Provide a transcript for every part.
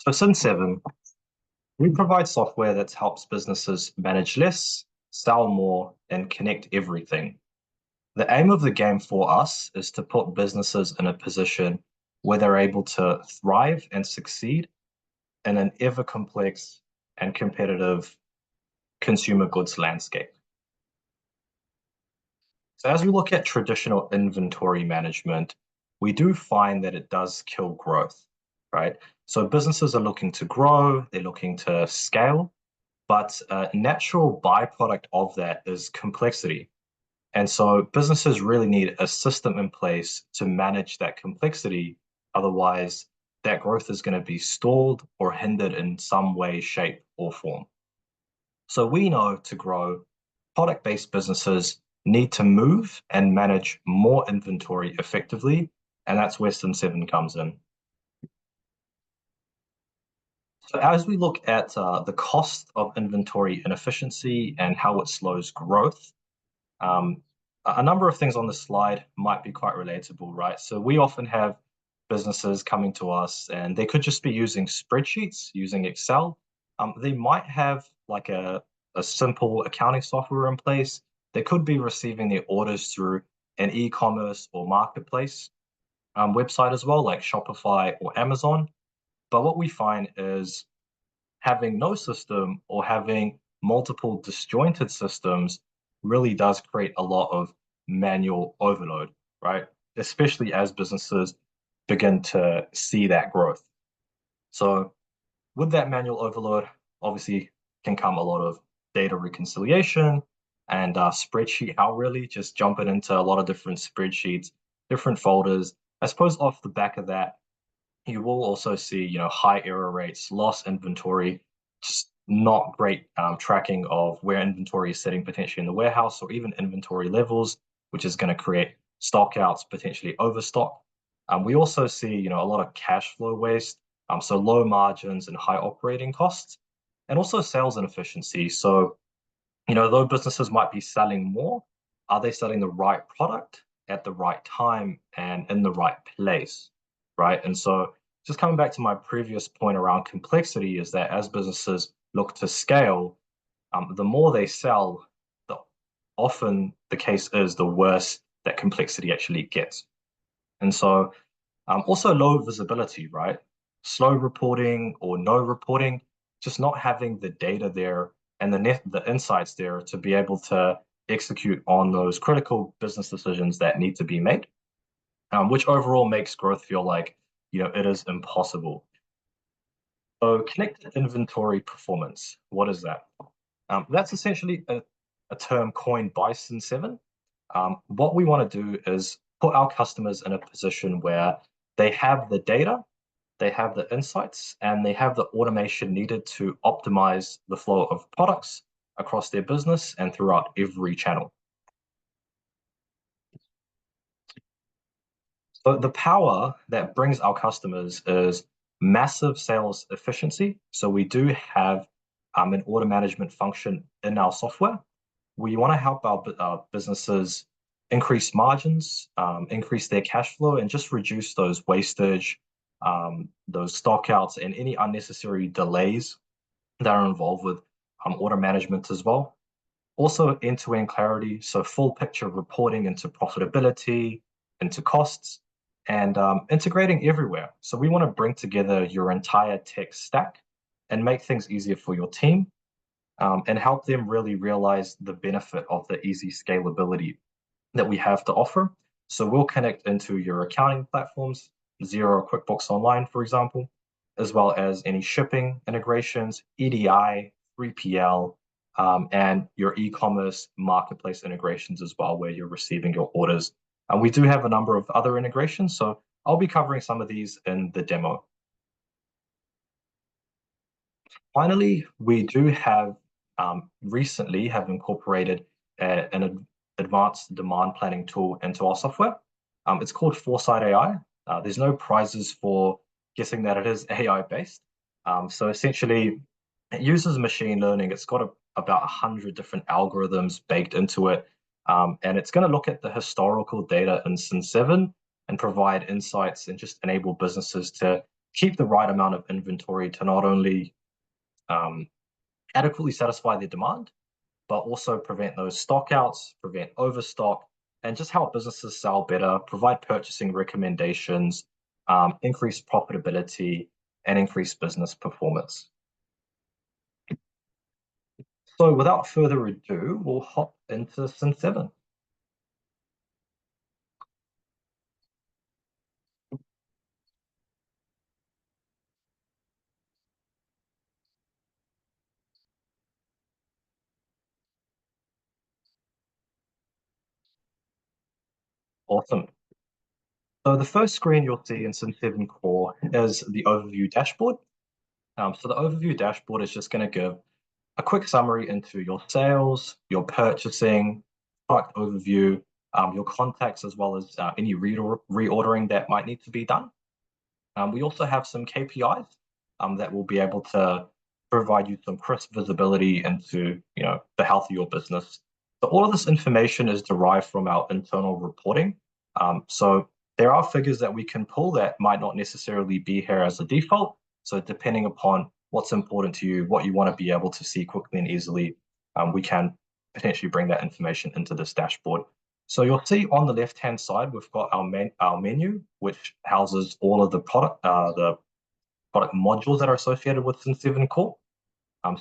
So Cin7, we provide software that helps businesses manage less, sell more, and connect everything. The aim of the game for us is to put businesses in a position where they're able to thrive and succeed in an ever complex and competitive consumer goods landscape. So as we look at traditional inventory management, we do find that it does kill growth, right? So businesses are looking to grow, they're looking to scale, but a natural byproduct of that is complexity. And so businesses really need a system in place to manage that complexity. Otherwise, that growth is going to be stalled or hindered in some way, shape, or form. So we know to grow, product-based businesses need to move and manage more inventory effectively, and that's where Cin7 comes in. So as we look at the cost of inventory inefficiency and how it slows growth, um, a number of things on the slide might be quite relatable, right? So we often have businesses coming to us and they could just be using spreadsheets, using Excel. They might have like a simple accounting software in place. They could be receiving their orders through an e-commerce or marketplace website as well, like Shopify or Amazon. But what we find is having no system or having multiple disjointed systems really does create a lot of manual overload, right? Especially as businesses begin to see that growth. So with that manual overload, obviously can come a lot of data reconciliation and spreadsheet how really just jumping into a lot of different spreadsheets, different folders. I suppose off the back of that, you will also see, high error rates, lost inventory, just not great tracking of where inventory is sitting potentially in the warehouse or even inventory levels, which is going to create stock outs, potentially overstock. We also see, a lot of cash flow waste, so low margins and high operating costs, and also sales inefficiency. So, though businesses might be selling more, are they selling the right product at the right time and in the right place, right? And so just coming back to my previous point around complexity is that as businesses look to scale, the more they sell, the often the case is the worse that complexity actually gets. And so also low visibility, right? Slow reporting or no reporting, just not having the data there and the insights there to be able to execute on those critical business decisions that need to be made, which overall makes growth feel like, it is impossible. So connected inventory performance, what is that? That's essentially a term coined by Cin7. What we want to do is put our customers in a position where they have the data, they have the insights, and they have the automation needed to optimize the flow of products across their business and throughout every channel. So the power that brings our customers is massive sales efficiency. So we do have an order management function in our software. We want to help our businesses increase margins, increase their cash flow, and just reduce those wastage, those stockouts, and any unnecessary delays that are involved with order management as well. Also, end-to-end clarity, so full picture reporting into profitability, into costs, and integrating everywhere. So we want to bring together your entire tech stack and make things easier for your team and help them really realize the benefit of the easy scalability that we have to offer. So we'll connect into your accounting platforms, Xero, QuickBooks Online, for example, as well as any shipping integrations, EDI, 3PL, and your e-commerce marketplace integrations as well, where you're receiving your orders. And we do have a number of other integrations, so I'll be covering some of these in the demo. Finally, we do have recently have incorporated an advanced demand planning tool into our software. It's called Foresight AI. There's no prizes for guessing that it is AI based. So essentially, it uses machine learning. It's got about 100 different algorithms baked into it. And it's going to look at the historical data in Cin7 and provide insights and just enable businesses to keep the right amount of inventory to not only adequately satisfy their demand, but also prevent those stockouts, prevent overstock, and just help businesses sell better, provide purchasing recommendations, increase profitability, and increase business performance. So without further ado, we'll hop into Cin7. Awesome. So the first screen you'll see in Cin7 Core is the overview dashboard. So the overview dashboard is just going to give a quick summary into your sales, your purchasing, product overview, your contacts, as well as any reordering that might need to be done. We also have some KPIs that will be able to provide you some crisp visibility into the health of your business. So all of this information is derived from our internal reporting. So there are figures that we can pull that might not necessarily be here as a default. So depending upon what's important to you, what you want to be able to see quickly and easily, we can potentially bring that information into this dashboard. So you'll see on the left-hand side, we've got our menu, which houses all of the product modules that are associated with Cin7 Core.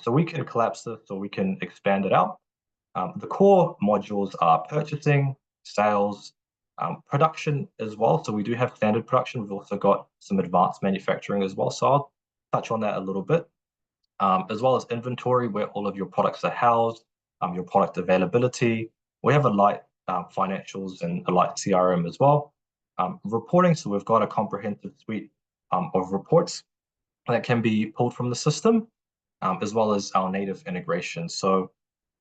So we can collapse this or we can expand it out. The core modules are purchasing, sales, production as well. So we do have standard production. We've also got some advanced manufacturing as well. So I'll touch on that a little bit, as well as inventory, where all of your products are housed, your product availability. We have a light financials and a light CRM as well. Reporting, so we've got a comprehensive suite of reports that can be pulled from the system, as well as our native integration. So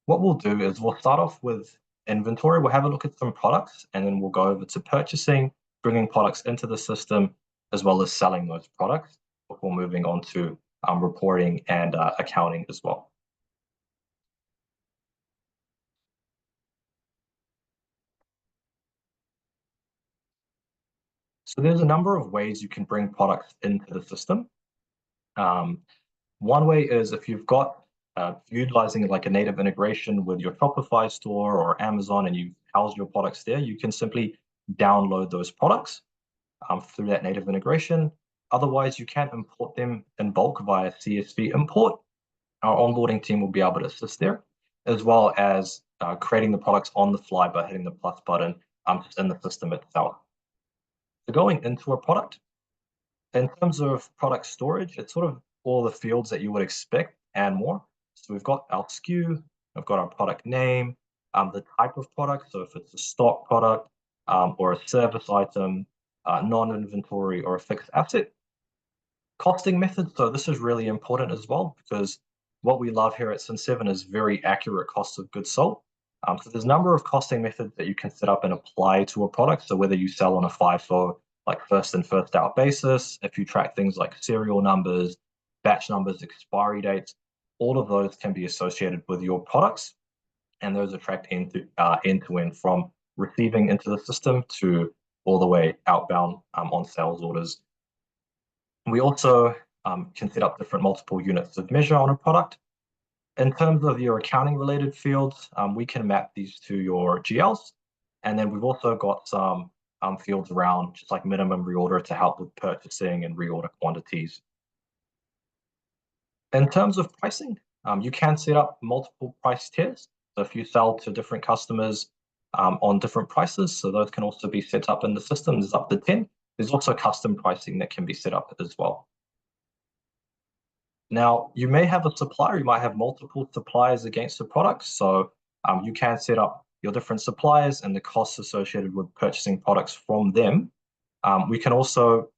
what we'll do is we'll start off with inventory. We'll have a look at some products, and then we'll go over to purchasing, bringing products into the system, as well as selling those products before moving on to reporting and accounting as well. So there's a number of ways you can bring products into the system. One way is if you've got utilizing like a native integration with your Shopify store or Amazon and you house your products there, you can simply download those products through that native integration. Otherwise, you can import them in bulk via CSV import. Our onboarding team will be able to assist there, as well as creating the products on the fly by hitting the plus button just in the system itself. So going into a product, in terms of product storage, it's sort of all the fields that you would expect and more. So we've got our SKU, we've got our product name, the type of product. So if it's a stock product or a service item, non-inventory or a fixed asset. Costing method. So this is really important as well, because what we love here at Cin7 is very accurate cost of goods sold. So there's a number of costing methods that you can set up and apply to a product. So whether you sell on a FIFO, like first in, first out basis, if you track things like serial numbers, batch numbers, expiry dates, all of those can be associated with your products. And those are tracked end to end from receiving into the system to all the way outbound on sales orders. We also can set up different multiple units of measure on a product. In terms of your accounting related fields, we can map these to your GLs. And then we've also got some fields around just like minimum reorder to help with purchasing and reorder quantities. In terms of pricing, you can set up multiple price tiers. So if you sell to different customers on different prices, so those can also be set up in the system. There's up to 10. There's also custom pricing that can be set up as well. Now, you may have a supplier, you might have multiple suppliers against the product. So you can set up your different suppliers and the costs associated with purchasing products from them. We can also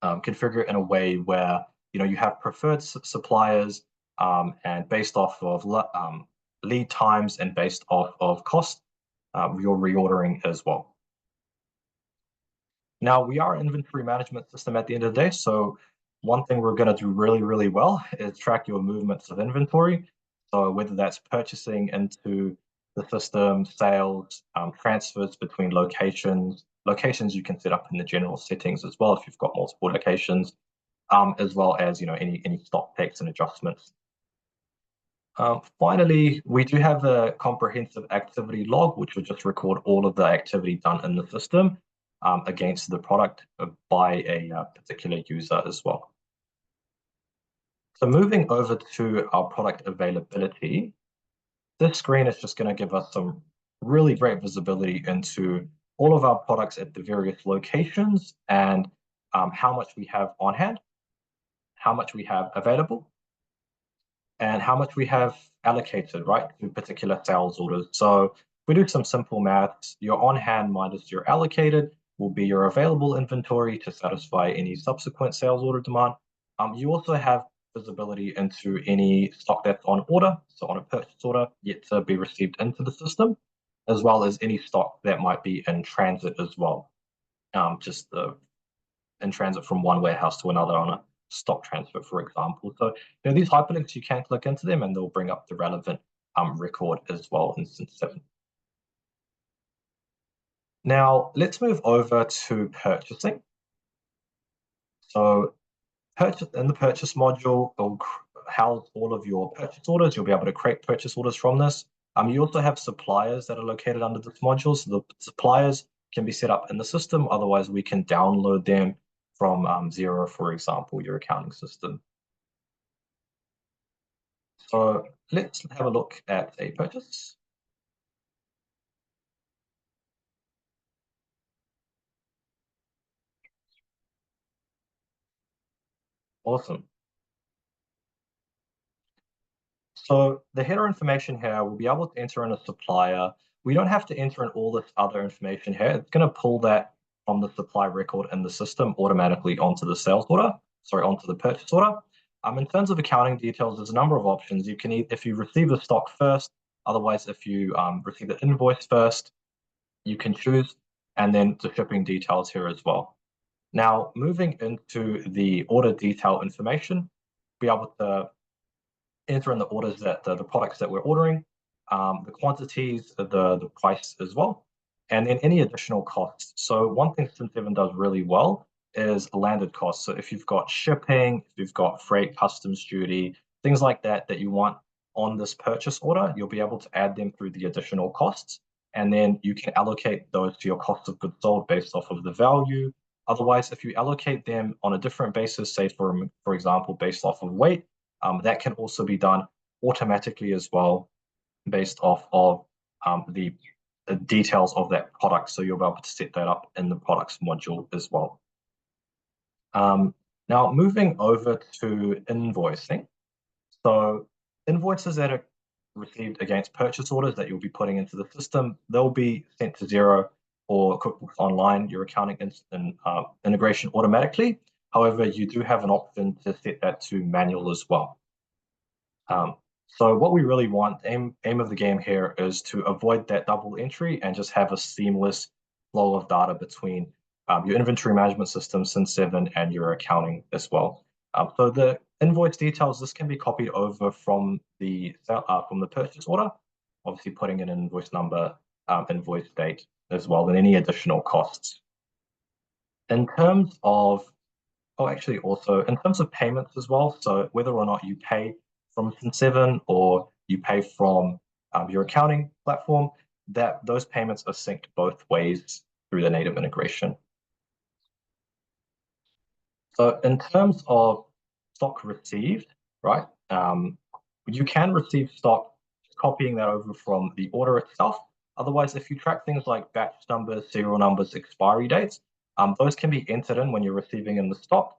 configure it in a way where you have preferred suppliers and based off of lead times and based off of cost, you're reordering as well. Now, we are an inventory management system at the end of the day. So one thing we're going to do really, really well is track your movements of inventory. So whether that's purchasing into the system, sales, transfers between locations you can set up in the general settings as well if you've got multiple locations. as well as any stock takes and adjustments. Finally, we do have a comprehensive activity log, which will just record all of the activity done in the system against the product by a particular user as well. So moving over to our product availability, this screen is just going to give us some really great visibility into all of our products at the various locations and how much we have on hand, how much we have available, and how much we have allocated, right, to particular sales orders. So if we do some simple maths, your on hand minus your allocated will be your available inventory to satisfy any subsequent sales order demand. You also have visibility into any stock that's on order, so on a purchase order yet to be received into the system, as well as any stock that might be in transit as well, in transit from one warehouse to another on a stock transfer, for example. So these hyperlinks, you can click into them and they'll bring up the relevant record as well in Cin7. Now let's move over to purchasing. So in the purchase module, it'll house all of your purchase orders. You'll be able to create purchase orders from this. You also have suppliers that are located under this module. So the suppliers can be set up in the system. Otherwise, we can download them from Xero, for example, your accounting system. So let's have a look at a purchase. Awesome. So the header information here, we'll be able to enter in a supplier. We don't have to enter in all this other information here. It's going to pull that from the supply record in the system automatically onto the onto the purchase order. In terms of accounting details, there's a number of options. You can, if you receive the stock first, otherwise, if you receive the invoice first, you can choose, and then the shipping details here as well. Now, moving into the order detail information, be able to enter in the orders that the products that we're ordering, the quantities, the price as well, and then any additional costs. So one thing Cin7 does really well is landed costs. So if you've got shipping, if you've got freight, customs duty, things like that that you want on this purchase order, you'll be able to add them through the additional costs. And then you can allocate those to your cost of goods sold based off of the value. Otherwise, if you allocate them on a different basis, say for example, based off of weight, that can also be done automatically as well, based off of the details of that product. So you'll be able to set that up in the products module as well. Now moving over to invoicing. So invoices that are received against purchase orders that you'll be putting into the system, they'll be sent to Xero or QuickBooks Online, your accounting integration automatically. However, you do have an option to set that to manual as well. So what we really want, aim of the game here is to avoid that double entry and just have a seamless flow of data between your inventory management system, Cin7, and your accounting as well. So the invoice details, this can be copied over from the purchase order, obviously putting in an invoice number, invoice date as well, and any additional costs. In terms of, also in terms of payments as well, so whether or not you pay from Cin7 or you pay from your accounting platform, those payments are synced both ways through the native integration. So in terms of stock received, right, you can receive stock copying that over from the order itself. Otherwise, if you track things like batch numbers, serial numbers, expiry dates, those can be entered in when you're receiving in the stock.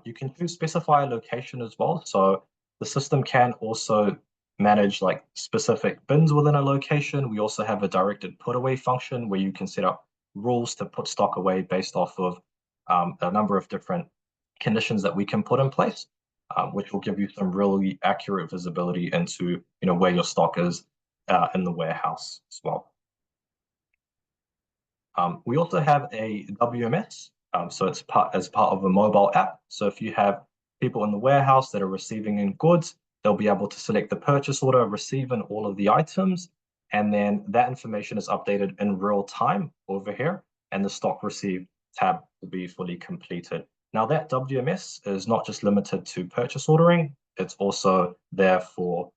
You can choose specify a location as well. So the system can also manage like specific bins within a location. We also have a directed put away function where you can set up rules to put stock away based off of a number of different conditions that we can put in place, which will give you some really accurate visibility into where your stock is in the warehouse as well. We also have a WMS, so it's as part of a mobile app. So if you have people in the warehouse that are receiving in goods, they'll be able to select the purchase order, receive in all of the items, and then that information is updated in real time over here, and the stock received tab will be fully completed Now that WMS is not just limited to purchase ordering, it's also there for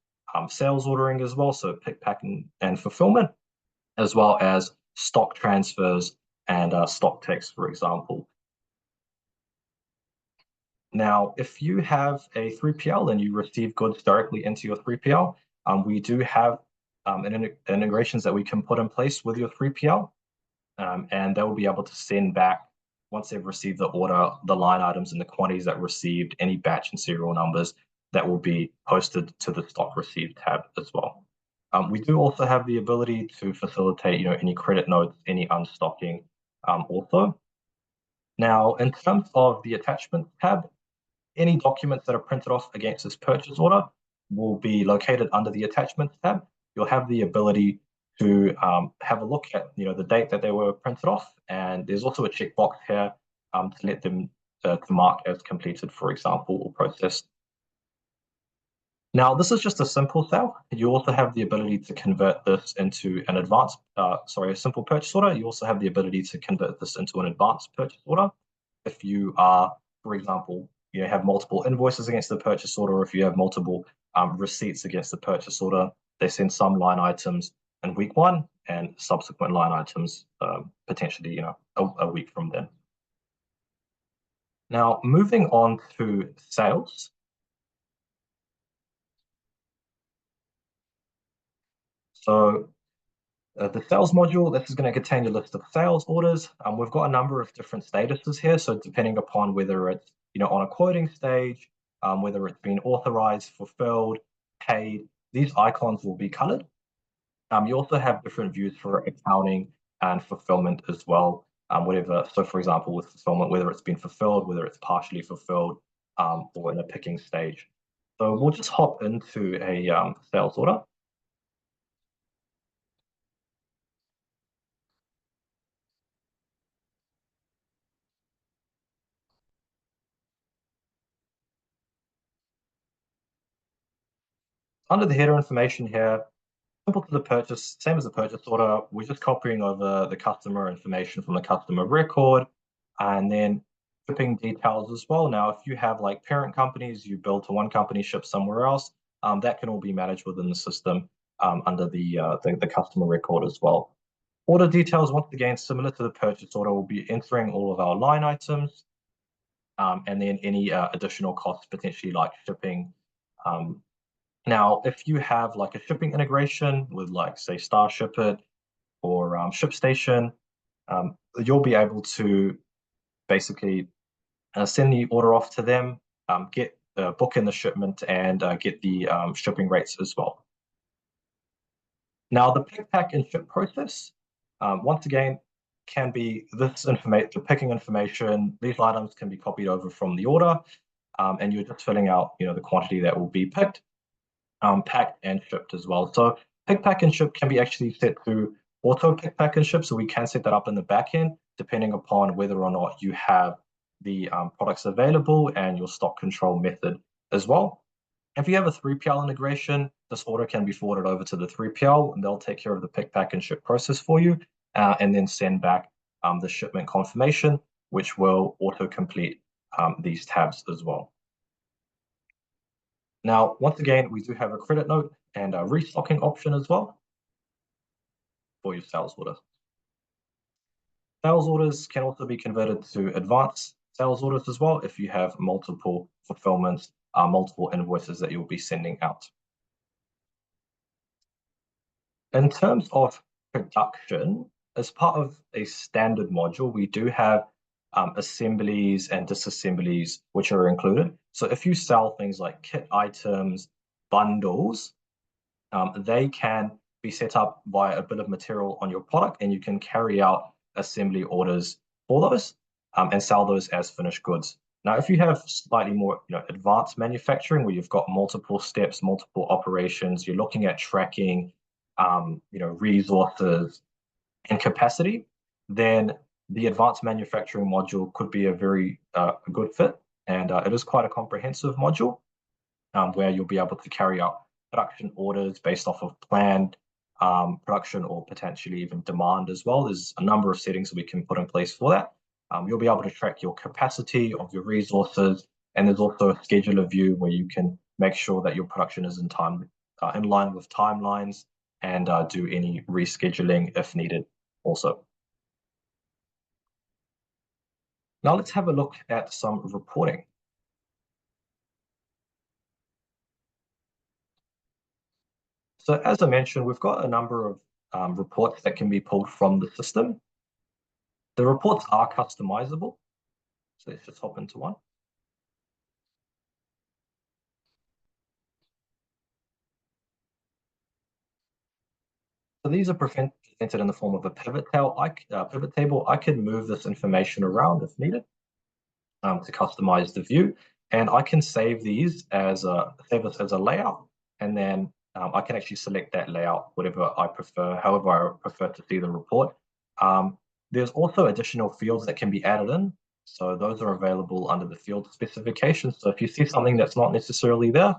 sales ordering as well, so pick, pack, and fulfillment, as well as stock transfers and stock takes, for example. Now, if you have a 3PL and you receive goods directly into your 3PL, we do have integrations that we can put in place with your 3PL, and they will be able to send back, once they've received the order, the line items and the quantities that received, any batch and serial numbers that will be posted to the stock received tab as well. We do also have the ability to facilitate, any credit notes, any unstocking, also. Now, in terms of the attachment tab, any documents that are printed off against this purchase order will be located under the attachments tab. You'll have the ability to have a look at the date that they were printed off, and there's also a checkbox here to let them to mark as completed, for example, or processed. Now, this is just a simple sale. You also have the ability to convert this into an a simple purchase order. You also have the ability to convert this into an advanced purchase order. If you are, for example, have multiple invoices against the purchase order, or if you have multiple receipts against the purchase order, they send some line items in week one and subsequent line items potentially, a week from then. Now, moving on to sales. So the sales module, this is going to contain a list of sales orders. We've got a number of different statuses here. So depending upon whether it's on a quoting stage, whether it's been authorized, fulfilled, paid, these icons will be colored. You also have different views for accounting and fulfillment as well. So for example, with fulfillment, whether it's been fulfilled, whether it's partially fulfilled, or in a picking stage. So we'll just hop into a sales order. Under the header information here, simple to the purchase, same as the purchase order, we're just copying over the customer information from the customer record, and then shipping details as well. Now, if you have like parent companies, you bill to one company, ship somewhere else, that can all be managed within the system under the customer record as well. Order details, once again, similar to the purchase order, we'll be entering all of our line items, and then any additional costs, potentially like shipping. Now, if you have like a shipping integration with like, say, Starship It or ShipStation, you'll be able to basically send the order off to them, get book in the shipment, and get the shipping rates as well. Now, the pick, pack, and ship process, once again, can be this information, the picking information. These items can be copied over from the order, and you're just filling out, the quantity that will be picked, packed, and shipped as well. So pick, pack, and ship can be actually set to auto pick, pack, and ship. So we can set that up in the back end, depending upon whether or not you have the products available and your stock control method as well. If you have a 3PL integration, this order can be forwarded over to the 3PL, and they'll take care of the pick, pack, and ship process for you, and then send back the shipment confirmation, which will auto-complete these tabs as well. Now, once again, we do have a credit note and a restocking option as well for your sales order. Sales orders can also be converted to advanced sales orders as well if you have multiple fulfillments, multiple invoices that you'll be sending out. In terms of production, as part of a standard module, we do have assemblies and disassemblies which are included. So if you sell things like kit items, bundles, they can be set up by a bit of material on your product, and you can carry out assembly orders for those and sell those as finished goods. Now, if you have slightly more advanced manufacturing where you've got multiple steps, multiple operations, you're looking at tracking resources and capacity, then the advanced manufacturing module could be a very good fit. And it is quite a comprehensive module where you'll be able to carry out production orders based off of planned production or potentially even demand as well. There's a number of settings that we can put in place for that. You'll be able to track your capacity of your resources, and there's also a scheduler view where you can make sure that your production is in line with timelines, and do any rescheduling if needed also. Now let's have a look at some reporting. So as I mentioned, we've got a number of reports that can be pulled from the system. The reports are customizable. So let's just hop into one. So these are presented in the form of a pivot table. I can move this information around if needed to customize the view, and I can save this as a layout, and then I can actually select that layout, whatever I prefer, however I prefer to see the report. There's also additional fields that can be added in. So those are available under the field specifications. So if you see something that's not necessarily there,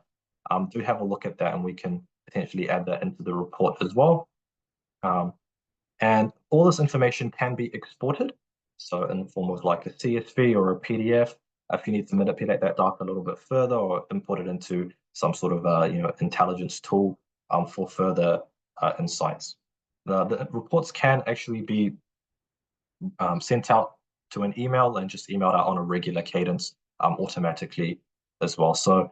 do have a look at that, and we can potentially add that into the report as well. And all this information can be exported. So in the form of like a CSV or a PDF, if you need to manipulate that data a little bit further or import it into some sort of intelligence tool for further insights. The reports can actually be sent out to an email and just emailed out on a regular cadence automatically as well. So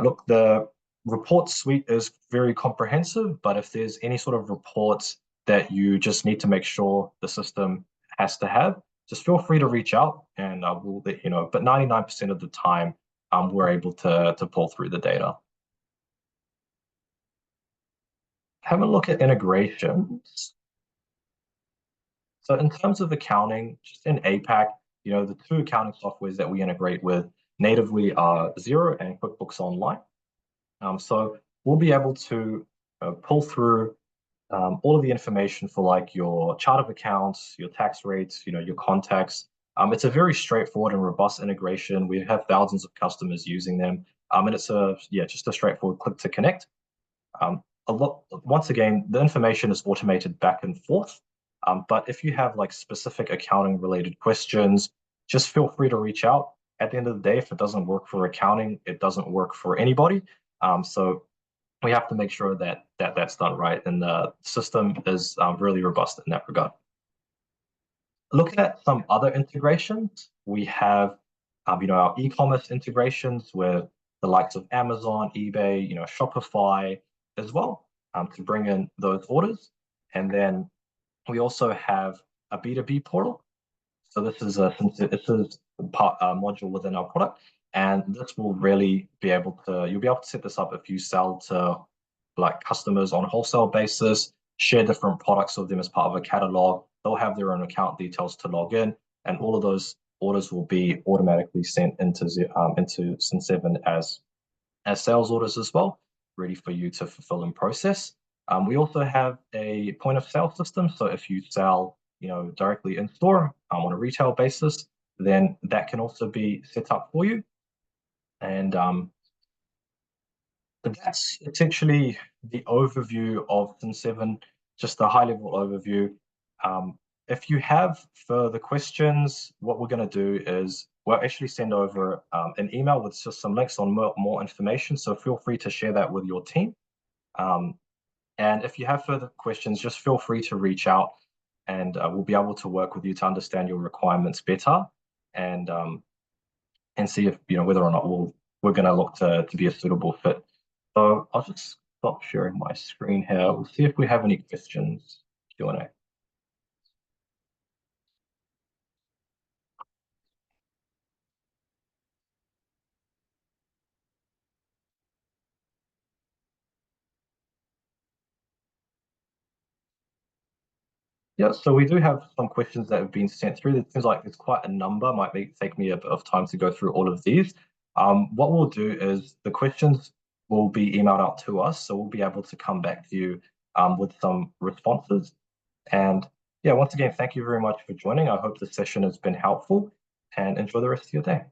look, the report suite is very comprehensive, but if there's any sort of reports that you just need to make sure the system has to have, just feel free to reach out, and we'll let you know. But 99% of the time, we're able to pull through the data. Have a look at integrations. So in terms of accounting, just in APAC, the two accounting softwares that we integrate with natively are Xero and QuickBooks Online. So we'll be able to pull through all of the information for like your chart of accounts, your tax rates, your contacts. It's a very straightforward and robust integration. We have thousands of customers using them, and it's just a straightforward click to connect. Once again, the information is automated back and forth. But if you have like specific accounting related questions, just feel free to reach out. At the end of the day, if it doesn't work for accounting, it doesn't work for anybody. So we have to make sure that that's done right, and the system is really robust in that regard. Looking at some other integrations, we have our e-commerce integrations with the likes of Amazon, eBay, Shopify as well, to bring in those orders. And then we also have a B2B portal. So this is a module within our product, and this will really you'll be able to set this up if you sell to like customers on a wholesale basis, share different products with them as part of a catalog. They'll have their own account details to log in, and all of those orders will be automatically sent into Cin7 as sales orders as well, ready for you to fulfill and process. We also have a point of sale system. So if you sell, directly in store on a retail basis, then that can also be set up for you. And that's essentially the overview of Cin7, just a high-level overview. If you have further questions, what we're going to do is we'll actually send over an email with just some links on more information. So feel free to share that with your team. And if you have further questions, just feel free to reach out, and we'll be able to work with you to understand your requirements better, and see if whether or not we're going to look to be a suitable fit. So I'll just stop sharing my screen here. We'll see if we have any questions. Q&A. Yeah, so we do have some questions that have been sent through. It seems like there's quite a number. Might take me a bit of time to go through all of these. What we'll do is the questions will be emailed out to us, so we'll be able to come back to you with some responses. And yeah, once again, thank you very much for joining. I hope the session has been helpful, and enjoy the rest of your day.